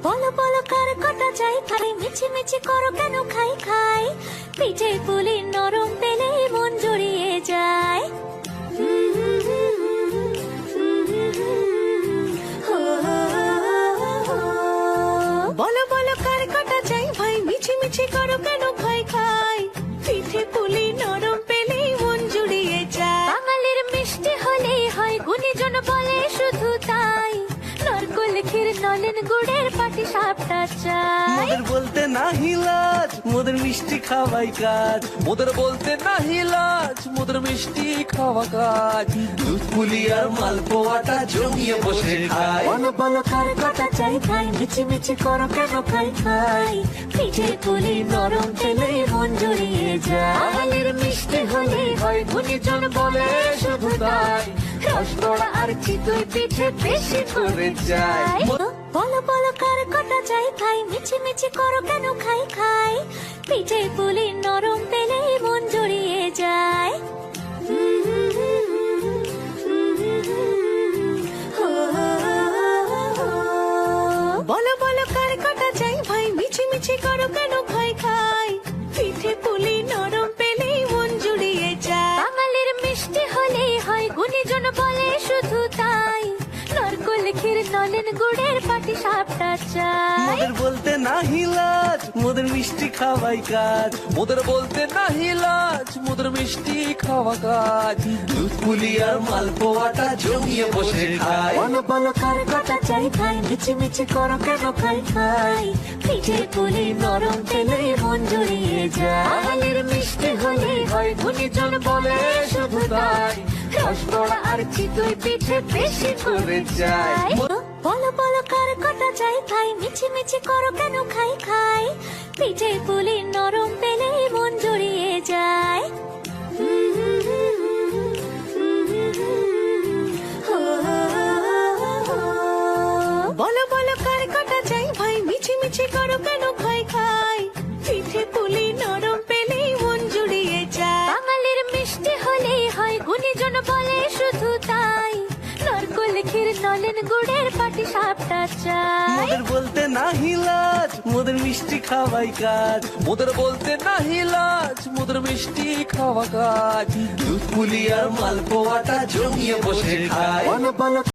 বলো বলো কার কটা চাই খাই, মিছি মিছি করো কেন খাই খাই, পিঠে পুলি নরম পেলে মন জড়িয়ে যায়। বলো বলো কার কটা চাই ভাই, মিছি মিছি করো কেন খাই খাই, পিঠে পুলি নরম পেলে মন জুড়িয়ে যায়। বাঙালির মিষ্টি হলেই হয়, গুণীজন বলে শুধু তাই, নরকোল ক্ষীর নলেন গুড়ের পাটি সাপটা চাই। মোদের বলতে নাহি লাজ, মোদের মিষ্টি খাওয়াই কাজ। মোদের বলতে নাহি লাজ, মোদের মিষ্টি খাওয়া কাজ। দুধ পুলি আর মালপোয়াটা জমিয়ে বসে খায়। বলো বলো কার কটা চাই খাই, মিছি মিছি করো কেন খাই খাই, পিঠে পুলি নরম পেলে মন জড়িয়ে যায়। বাঙালির মিষ্টি হলেই হয়, গুণীজন বলে শুধু তাই, রসগোড়া আর চিতই পিঠে বেশি করে যায়। বলো বলো কার কটা চাই খাই, মিছি মিছি করো কেন খাই খাই, পিঠে পুলি নরম পেলে মন জড়িয়ে যায়। বলো বলো কার কটা চাই ভাই, মিছি মিছি করো কেন খাই খাই, পিঠে পুলি নরম পেলে মন জুড়িয়ে যায়। বাঙালির মিষ্টি হলেই হয়, গুণীজন বলে শুধু তাই, নরকোল ক্ষীর নলেন গুড়ের পাটি সাপটা চাই। মোদের বলতে নাহি লাজ, মোদের মিষ্টি খাওয়াই কাজ। মোদের বলতে নাহি লাজ, মোদের মিষ্টি খাওয়া কাজ। দুধ পুলি আর মালপোয়াটা জমিয়ে বসে খায়। বলো বলো কার কটা চাই খাই, মিছি মিছি করো কেন খাই খাই, পিঠে পুলি নরম পেলে মন জড়িয়ে যায়। বাঙালির মিষ্টি হলেই হয়, গুণীজন বলে শুধু তাই, রসগোড়া আর চিতই পিঠে বেশি করে যায়। বলো বলো কার কটা চাই খাই, মিছি মিছি করো কেন খাই খাই, পিঠে পুলি নরম পেলে মন জড়িয়ে যায়। বলো বলো কার কটা চাই ভাই, মিছি মিছি করো কেন খাই খাই, পিঠে পুলি নরম পেলে মন জুড়িয়ে যায়। বাঙালির মিষ্টি হলেই হয়, গুণীজন বলে শুধু তাই, নরকোল ক্ষীর নলেন গুড়ের পাটি সাপটা চাই। মোদের বলতে নাহি লাজ, মোদের মিষ্টি খাওয়াই কাজ। মোদের বলতে নাহি লাজ, মোদের মিষ্টি খাওয়া কাজ। দুধ পুলি আর মালপোয়াটা জমিয়ে বসে খায়। বলো বলো